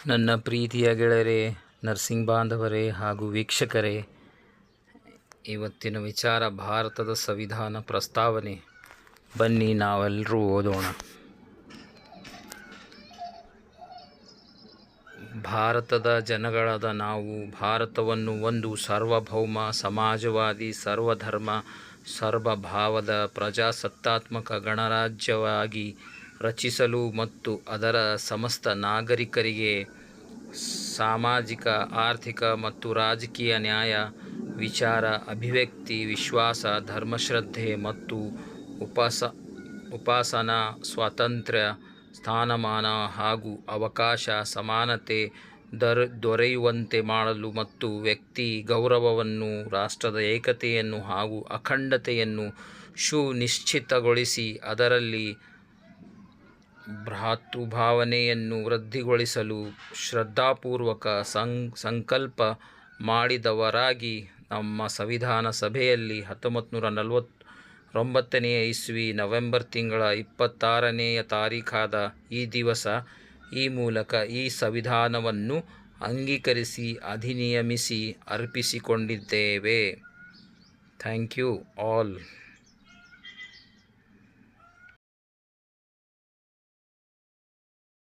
ನನ್ನ ಪ್ರೀತಿಯ ಗೆಳೆಯರೇ, ನರ್ಸಿಂಗ್ ಬಾಂಧವರೇ ಹಾಗೂ ವೀಕ್ಷಕರೇ, ಇವತ್ತಿನ ವಿಚಾರ ಭಾರತದ ಸಂವಿಧಾನ ಪ್ರಸ್ತಾವನೆ. ಬನ್ನಿ ನಾವೆಲ್ಲರೂ ಓದೋಣ. ಭಾರತದ ಜನಗಳಾದ ನಾವು ಭಾರತವನ್ನು ಒಂದು ಸಾರ್ವಭೌಮ, ಸಮಾಜವಾದಿ, ಸರ್ವಧರ್ಮ, ಸರ್ವಭಾವದ ಪ್ರಜಾಸತ್ತಾತ್ಮಕ ಗಣರಾಜ್ಯವಾಗಿ ರಚಿಸಲು ಮತ್ತು ಅದರ ಸಮಸ್ತ ನಾಗರಿಕರಿಗೆ ಸಾಮಾಜಿಕ, ಆರ್ಥಿಕ ಮತ್ತು ರಾಜಕೀಯ ನ್ಯಾಯ, ವಿಚಾರ, ಅಭಿವ್ಯಕ್ತಿ, ವಿಶ್ವಾಸ, ಧರ್ಮಶ್ರದ್ಧೆ ಮತ್ತು ಉಪಾಸನಾ ಸ್ವಾತಂತ್ರ್ಯ, ಸ್ಥಾನಮಾನ ಹಾಗೂ ಅವಕಾಶ ಸಮಾನತೆ ದೊರೆಯುವಂತೆ ಮಾಡಲು ಮತ್ತು ವ್ಯಕ್ತಿ ಗೌರವವನ್ನು, ರಾಷ್ಟ್ರದ ಏಕತೆಯನ್ನು ಹಾಗೂ ಅಖಂಡತೆಯನ್ನು ಸುನಿಶ್ಚಿತಗೊಳಿಸಿ ಅದರಲ್ಲಿ ಭ್ರಾತೃಭಾವನೆಯನ್ನು ವೃದ್ಧಿಗೊಳಿಸಲು ಶ್ರದ್ಧಾಪೂರ್ವಕ ಸಂಕಲ್ಪ ಮಾಡಿದವರಾಗಿ ನಮ್ಮ ಸಂವಿಧಾನ ಸಭೆಯಲ್ಲಿ 1949ನೇ ಇಸ್ವಿ ನವೆಂಬರ್ ತಿಂಗಳ 26ನೇ ತಾರೀಖಾದ ಈ ದಿವಸ ಈ ಮೂಲಕ ಈ ಸಂವಿಧಾನವನ್ನು ಅಂಗೀಕರಿಸಿ ಅಧಿನಿಯಮಿಸಿ ಅರ್ಪಿಸಿಕೊಂಡಿದ್ದೇವೆ. Thank you all.